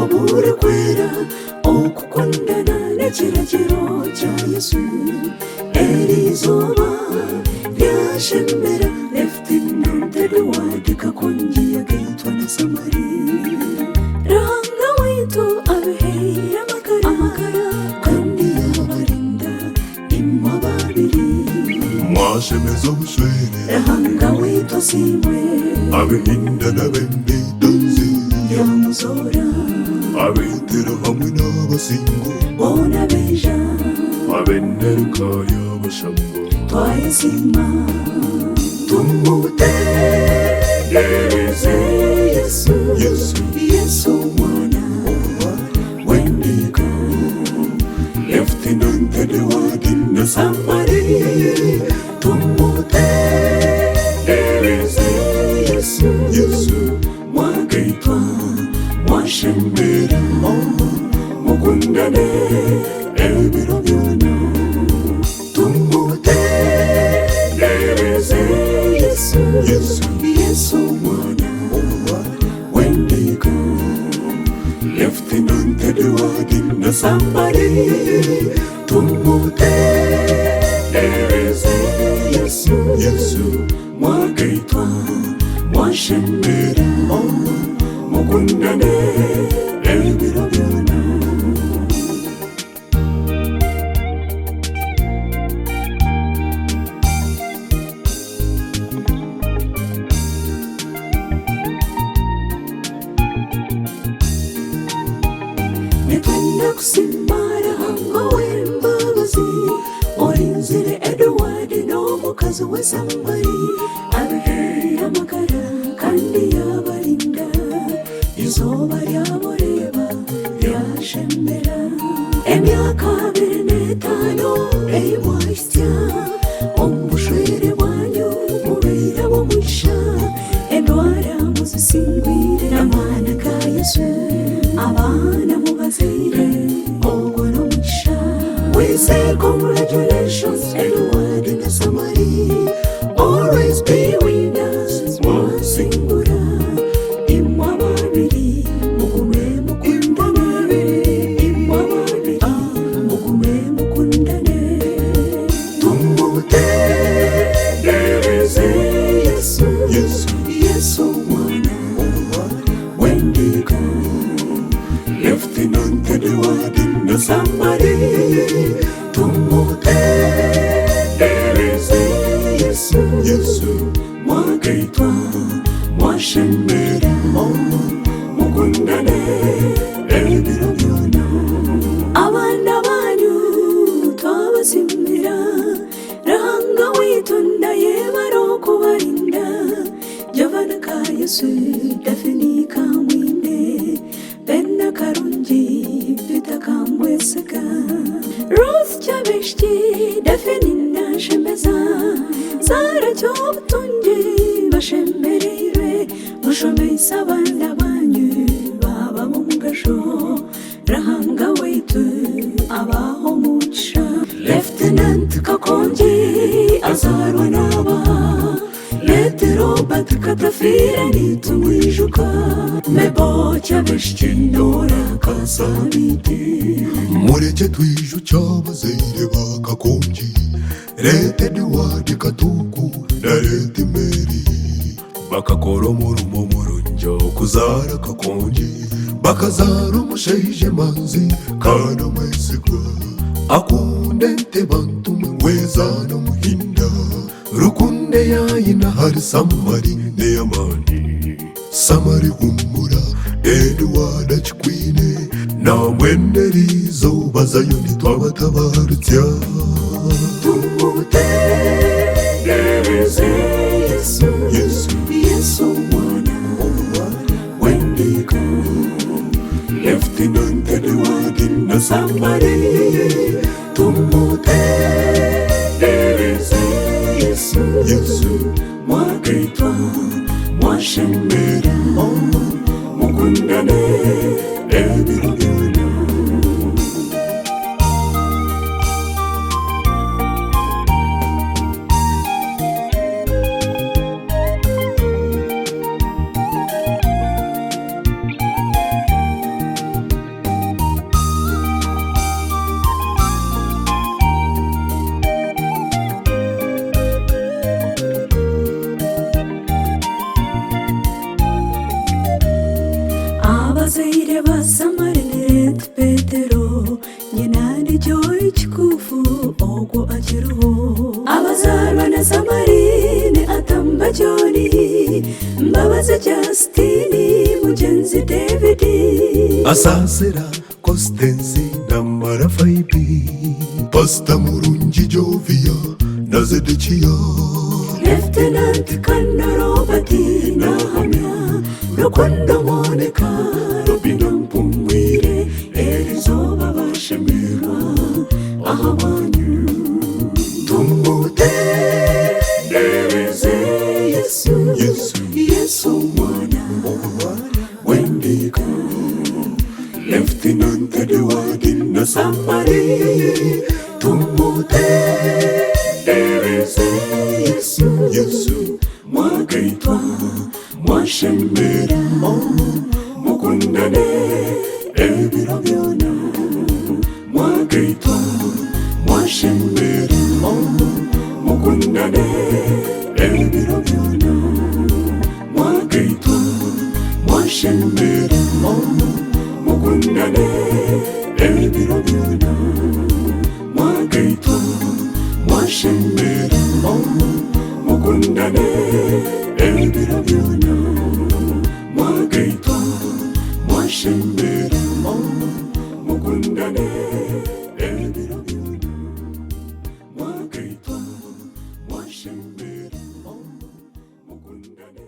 wabura kwera okukundana n'ekiragiro kya Yesu erizuba ryashemera Lft Edward kakongyi agaitwa na Samari Ruhanga witu abihera amakara kandi yabarinda imwa babiri mwashemeza obushwere Ruhanga witu simwe abihinda n'abembitonzi yamuzora abitira hamwe n'abasingo bona beja abeneruka y'abashambo twayisima tumutegereze Yesu mwana w'endiga Lft Edward na Samari tumutegereze Yesu mwagaitwa mwashembera mukundane ebiro byona tumutegereze Yesu mwana w'endiga Lft Edward na Samari tumutegereze Yesu mwagaitwa mwashembera mukundane ebiro byona netwenda kusimara hanga w'embabazi orinzire Edward n'omukazi we Samari abihera amakara kandi yabarinda izuba ryaboreba ryashemera emyaka 25 eyibwahitya omubushwere bwanyu mubeera b'omugisha endwara muzisingwire n'amana ga Yesu abana mubazaire ogwo n'omugisha we say congratulations Edward na Samari always be with us mwasingura imwa babiri mugume mukundane imwa babiri mugume mukundane tumutegereze Yesu mwana w'endiga Lft Edward na Samari tumutegereze Yesu mwagaitwa mwashembera mukundane ebiro byona abana banyu twabasimira Ruhanga witu ndaye barokubarinda Jovana ka Yesu dafini kamwine Bena karungi vita kamweseka Ruth chabeshti dafini nashembeza Zara chobutunji bashembereire mushomeisa abana banyu baba mumugasho Ruhanga witu abaho mugisha Lieutenant kakongyi azarwa n'aba Lete Robert katafira nitumwijuka Mebo chabeshti ndora kasabiti mureke twiju cy'abazaire ba kakongyi Lft Edward katuku na Lft Mary bakakora umurimo murungi kuzara kakongyi bakazara umushaije manzi kana mwesigwa akunde nte bantu mweza no muhinda rukunde yayina hari Samari neyamani Samari humura Edward achikwine na mwenderizo bazayo ntitwabatabarutya tumutegereze Yesu mwana w'endiga Lft Edward na Samari tumutegereze Yesu mwagaitwa mwashembera mukundane ebiro byona abazaire basamarire Petero nyina ni joy chikufu ogwo akiriho abazarwa na Samarine atamba Joni mbabaza Justini mugenzi David asasera Kostensi na Marafaibi Pasta Murungi Jovia na Zedekia Lieutenant Kanna Robati na Hamya Rukwanda Monica Robina Mpumwire Erizoba Bashemirwa ahabanyu tumute dereze Yesu mwana wendika Lieutenant Edward na Samari tumute dereze Yesu mwagaitwa mwashemera mukundane ebiro byona mwagaitwa mwashemera mukundane ebiro byona mwagaitwa mwashemera mukundane ebiro byona mwagaitwa mwashemera mukundane ebiro byona mwagaitwa mwashemera mukundane ebiro byona mwagaitwa mwashemera mukundane